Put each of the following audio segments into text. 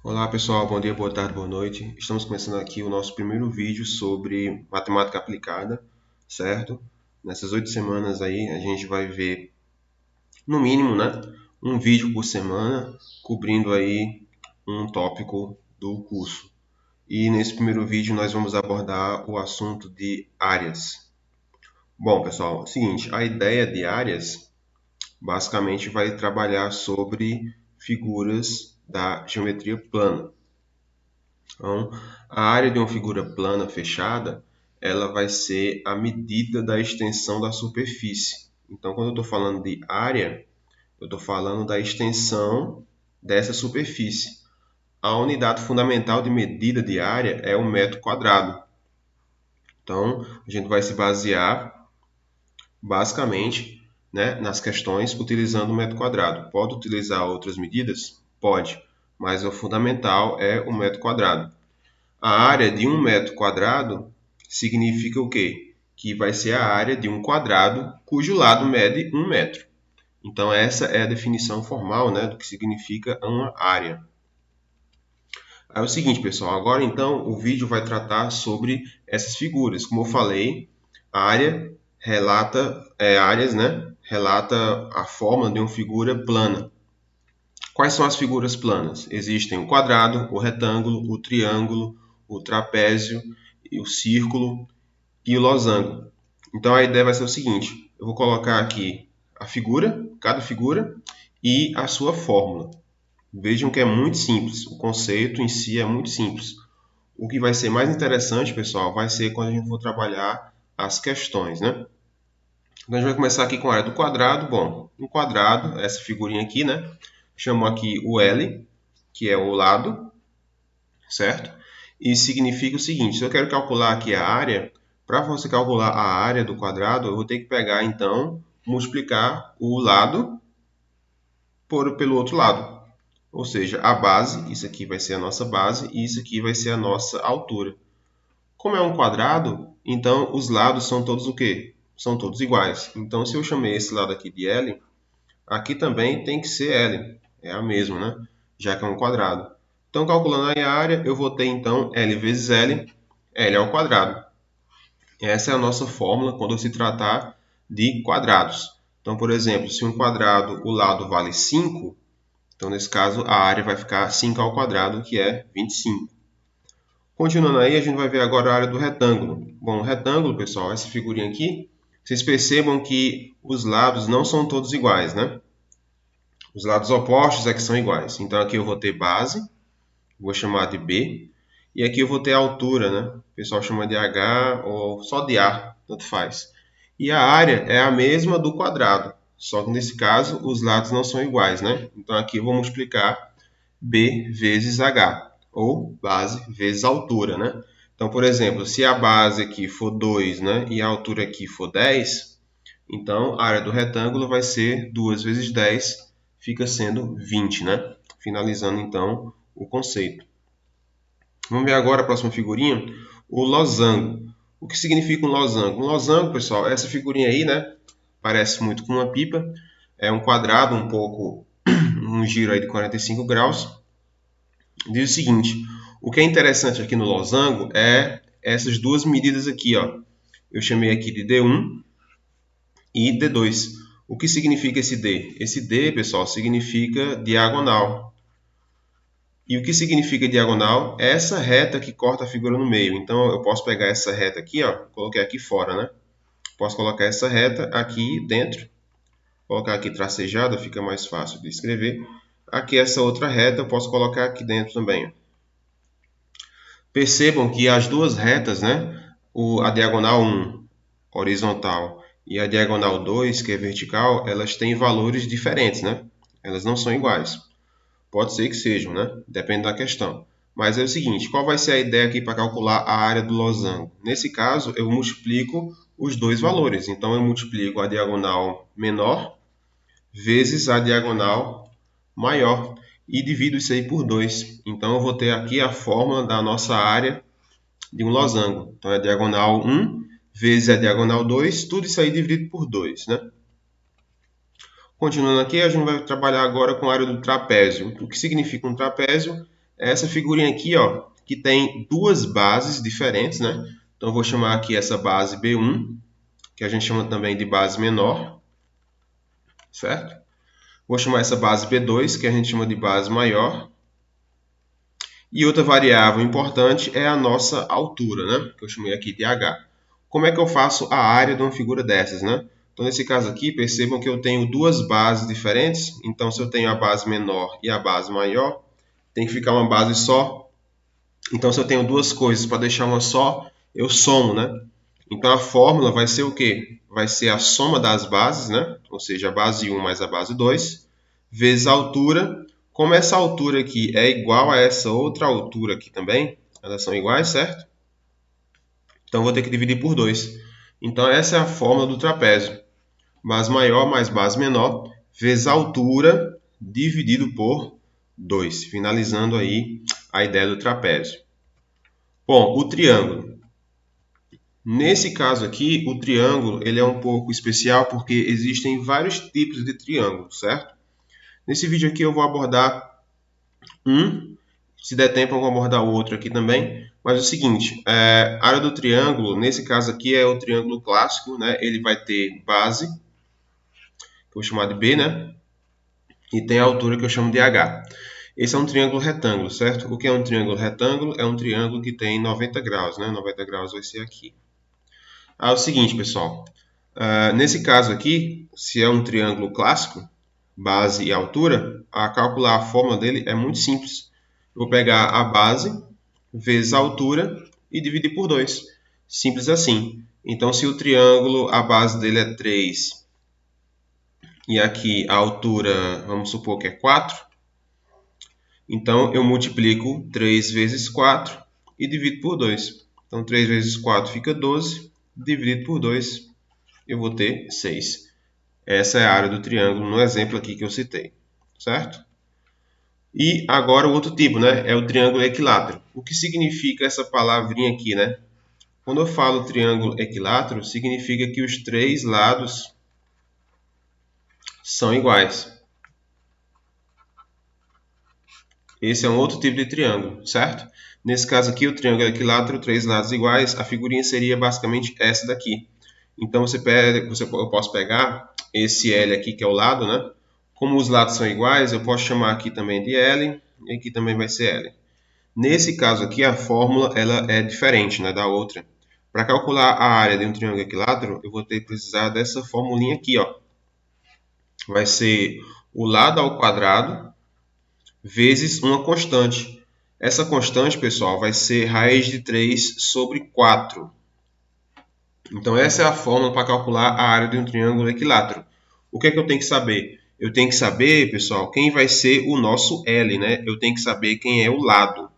Olá pessoal, bom dia, boa tarde, boa noite. Estamos começando aqui o nosso primeiro vídeo sobre matemática aplicada, certo? Nessas 8 semanas aí a gente vai ver, no mínimo, né, um vídeo por semana, cobrindo aí um tópico do curso. E nesse primeiro vídeo nós vamos abordar o assunto de áreas. Bom pessoal, é o seguinte, a ideia de áreas basicamente vai trabalhar sobre figuras da geometria plana. Então, a área de uma figura plana fechada, ela vai ser a medida da extensão da superfície. Então, quando eu estou falando de área, eu estou falando da extensão dessa superfície. A unidade fundamental de medida de área é o metro quadrado. Então, a gente vai se basear basicamente, né, nas questões utilizando o metro quadrado. Pode utilizar outras medidas? Pode, mas o fundamental é o metro quadrado. A área de 1 metro quadrado significa o quê? Que vai ser a área de um quadrado cujo lado mede 1 metro. Então, essa é a definição formal, né, do que significa uma área. É o seguinte, pessoal, agora então o vídeo vai tratar sobre essas figuras. Como eu falei, a área relata a forma de uma figura plana. Quais são as figuras planas? Existem o quadrado, o retângulo, o triângulo, o trapézio, o círculo e o losango. Então a ideia vai ser o seguinte: eu vou colocar aqui a figura, cada figura, e a sua fórmula. Vejam que é muito simples, o conceito em si é muito simples. O que vai ser mais interessante, pessoal, vai ser quando a gente for trabalhar as questões, né? Então a gente vai começar aqui com a área do quadrado. Bom, um quadrado, essa figurinha aqui, né? Chamo aqui o L, que é o lado, certo? E significa o seguinte: se eu quero calcular aqui a área, para você calcular a área do quadrado, eu vou ter que pegar, então, multiplicar o lado pelo outro lado. Ou seja, a base, isso aqui vai ser a nossa base, e isso aqui vai ser a nossa altura. Como é um quadrado, então os lados são todos o quê? São todos iguais. Então, se eu chamei esse lado aqui de L, aqui também tem que ser L. É a mesma, né? Já que é um quadrado. Então, calculando aí a área, eu vou ter, então, L vezes L, L ao quadrado. Essa é a nossa fórmula quando se tratar de quadrados. Então, por exemplo, se um quadrado, o lado vale 5, então, nesse caso, a área vai ficar 5 ao quadrado, que é 25. Continuando aí, a gente vai ver agora a área do retângulo. Bom, o retângulo, pessoal, essa figurinha aqui, vocês percebam que os lados não são todos iguais, né? Os lados opostos é que são iguais. Então, aqui eu vou ter base, vou chamar de B, e aqui eu vou ter altura, né? O pessoal chama de H ou só de A, tanto faz. E a área é a mesma do quadrado, só que nesse caso os lados não são iguais, né? Então, aqui eu vou multiplicar B vezes H, ou base vezes altura, né? Então, por exemplo, se a base aqui for 2, né, e a altura aqui for 10, então a área do retângulo vai ser 2 vezes 10, fica sendo 20, né? Finalizando, então, o conceito. Vamos ver agora a próxima figurinha, o losango. O que significa um losango? Um losango, pessoal, é essa figurinha aí, né? Parece muito com uma pipa. É um quadrado, um giro aí de 45 graus. Diz o seguinte: o que é interessante aqui no losango é essas duas medidas aqui, ó. Eu chamei aqui de D1 e D2. O que significa esse D? Esse D, pessoal, significa diagonal. E o que significa diagonal? É essa reta que corta a figura no meio. Então, eu posso pegar essa reta aqui, ó, coloquei aqui fora, né? Posso colocar essa reta aqui dentro, colocar aqui tracejada, fica mais fácil de escrever. Aqui essa outra reta eu posso colocar aqui dentro também. Percebam que as duas retas, né, a diagonal 1, horizontal, e a diagonal 2, que é vertical, elas têm valores diferentes, né? Elas não são iguais. Pode ser que sejam, né? Depende da questão. Mas é o seguinte, qual vai ser a ideia aqui para calcular a área do losango? Nesse caso, eu multiplico os dois valores. Então, eu multiplico a diagonal menor vezes a diagonal maior e divido isso aí por 2. Então, eu vou ter aqui a fórmula da nossa área de um losango. Então, é a diagonal 1 vezes a diagonal 2, tudo isso aí dividido por 2, né? Continuando aqui, a gente vai trabalhar agora com a área do trapézio. O que significa um trapézio? é essa figurinha aqui, ó, que tem duas bases diferentes, né? Então, eu vou chamar aqui essa base B1, que a gente chama também de base menor, certo? Vou chamar essa base B2, que a gente chama de base maior. E outra variável importante é a nossa altura, né? Que eu chamei aqui de H. Como é que eu faço a área de uma figura dessas, né? Então, nesse caso aqui, percebam que eu tenho duas bases diferentes. Então, se eu tenho a base menor e a base maior, tem que ficar uma base só. Então, se eu tenho duas coisas para deixar uma só, eu somo, né? Então, a fórmula vai ser o quê? Vai ser a soma das bases, né? Ou seja, a base 1 mais a base 2, vezes a altura. Como essa altura aqui é igual a essa outra altura aqui também, elas são iguais, certo? Então, vou ter que dividir por 2. Então, essa é a fórmula do trapézio. Base maior mais base menor, vezes a altura, dividido por 2. Finalizando aí a ideia do trapézio. Bom, o triângulo. Nesse caso aqui, o triângulo ele é um pouco especial porque existem vários tipos de triângulo, certo? Nesse vídeo aqui eu vou abordar um, se der tempo eu vou abordar o outro aqui também. Mas é o seguinte, a área do triângulo, nesse caso aqui é o triângulo clássico, né? Ele vai ter base, que eu vou chamar de B, né? E tem a altura que eu chamo de H. Esse é um triângulo retângulo, certo? O que é um triângulo retângulo? É um triângulo que tem 90 graus, né? 90 graus vai ser aqui. É o seguinte, pessoal. Nesse caso aqui, se é um triângulo clássico, base e altura, a calcular a fórmula dele é muito simples. Eu vou pegar a base vezes a altura e dividir por 2. Simples assim. Então, se o triângulo, a base dele é 3 e aqui a altura, vamos supor que é 4, então eu multiplico 3 vezes 4 e divido por 2. Então, 3 vezes 4 fica 12, dividido por 2, eu vou ter 6. Essa é a área do triângulo no exemplo aqui que eu citei, certo? E agora o outro tipo, né? É o triângulo equilátero. O que significa essa palavrinha aqui, né? Quando eu falo triângulo equilátero, significa que os três lados são iguais. Esse é um outro tipo de triângulo, certo? Nesse caso aqui, o triângulo equilátero, três lados iguais, a figurinha seria basicamente essa daqui. Então, eu posso pegar esse L aqui, que é o lado, né? Como os lados são iguais, eu posso chamar aqui também de L, e aqui também vai ser L. Nesse caso aqui, a fórmula ela é diferente, né, da outra. Para calcular a área de um triângulo equilátero, eu vou ter que precisar dessa formulinha aqui, ó. Vai ser o lado ao quadrado vezes uma constante. Essa constante, pessoal, vai ser raiz de 3 sobre 4. Então, essa é a fórmula para calcular a área de um triângulo equilátero. O que é que eu tenho que saber? Eu tenho que saber, pessoal, quem vai ser o nosso L, né? Eu tenho que saber quem é o lado.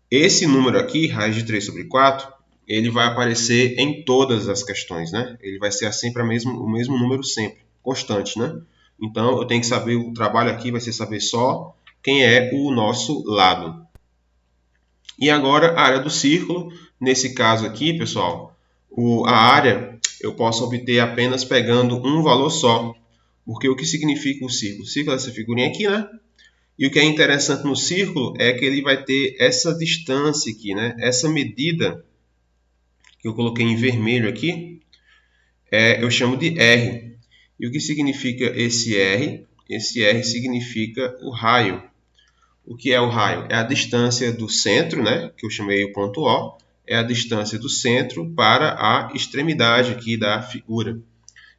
Esse número aqui, raiz de 3 sobre 4, ele vai aparecer em todas as questões, né? Ele vai ser sempre o mesmo número sempre, constante, né? Então, eu tenho que saber, o trabalho aqui vai ser saber só quem é o nosso lado. E agora, a área do círculo. Nesse caso aqui, pessoal, a área eu posso obter apenas pegando um valor só. Porque o que significa o círculo? O círculo é essa figurinha aqui, né? E o que é interessante no círculo é que ele vai ter essa distância aqui, né? Essa medida que eu coloquei em vermelho aqui, eu chamo de R. E o que significa esse R? Esse R significa o raio. O que é o raio? É a distância do centro, né? Que eu chamei o ponto O. É a distância do centro para a extremidade aqui da figura.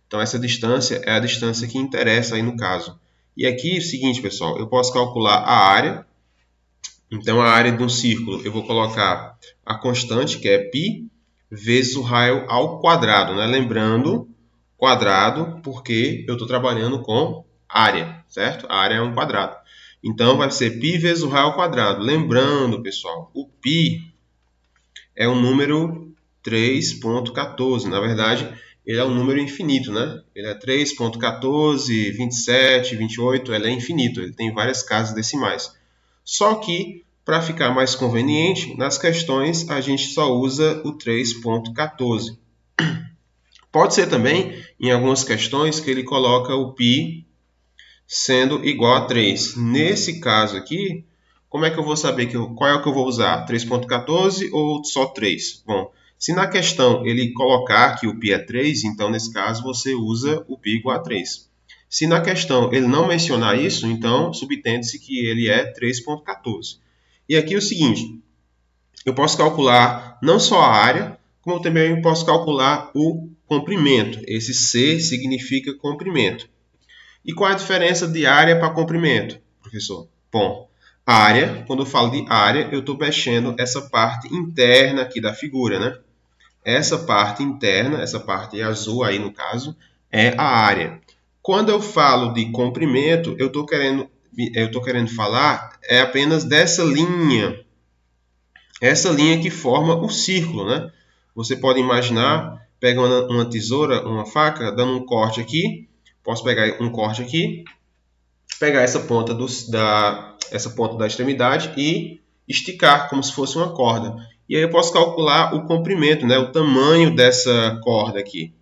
Então, essa distância é a distância que interessa aí no caso. E aqui é o seguinte, pessoal, eu posso calcular a área. Então, a área de um círculo, eu vou colocar a constante, que é π, vezes o raio ao quadrado, né? Lembrando, quadrado, porque eu estou trabalhando com área, certo? A área é um quadrado. Então, vai ser π vezes o raio ao quadrado. Lembrando, pessoal, o π é o número 3,14. Na verdade, ele é um número infinito, né? Ele é 3,14, 27, 28, ele é infinito, ele tem várias casas decimais. Só que, para ficar mais conveniente, nas questões a gente só usa o 3,14. Pode ser também, em algumas questões, que ele coloca o π sendo igual a 3. Nesse caso aqui, Como é que eu vou saber qual é o que eu vou usar? 3.14 ou só 3? Bom, se na questão ele colocar que o π é 3, então nesse caso você usa o π igual a 3. Se na questão ele não mencionar isso, então subtende-se que ele é 3.14. E aqui é o seguinte, eu posso calcular não só a área, como também posso calcular o comprimento. Esse C significa comprimento. E qual é a diferença de área para comprimento, professor? Bom, área, quando eu falo de área, eu estou mexendo essa parte interna aqui da figura, né? Essa parte interna, essa parte azul aí no caso, é a área. Quando eu falo de comprimento, eu estou querendo falar apenas dessa linha. Essa linha que forma o círculo, né? Você pode imaginar, pegando uma tesoura, uma faca, dando um corte aqui. Posso pegar um corte aqui, pegar essa ponta da extremidade e esticar como se fosse uma corda. E aí eu posso calcular o comprimento, né? O tamanho dessa corda aqui,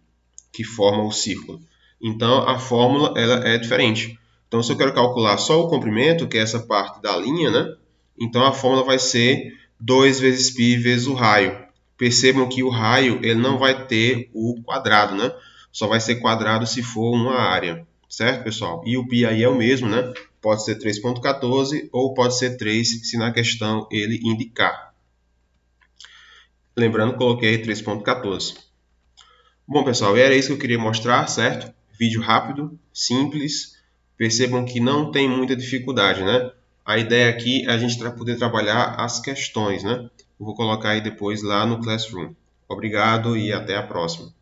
que forma o círculo. Então, a fórmula ela é diferente. Então, se eu quero calcular só o comprimento, que é essa parte da linha, né? Então, a fórmula vai ser 2 vezes π vezes o raio. Percebam que o raio ele não vai ter o quadrado, né? Só vai ser quadrado se for uma área. Certo, pessoal? E o π aí é o mesmo, né? Pode ser 3.14 ou pode ser 3 se na questão ele indicar. Lembrando, coloquei 3.14. Bom, pessoal, era isso que eu queria mostrar, certo? Vídeo rápido, simples. Percebam que não tem muita dificuldade, né? A ideia aqui é a gente poder trabalhar as questões, né? Eu vou colocar aí depois lá no Classroom. Obrigado e até a próxima.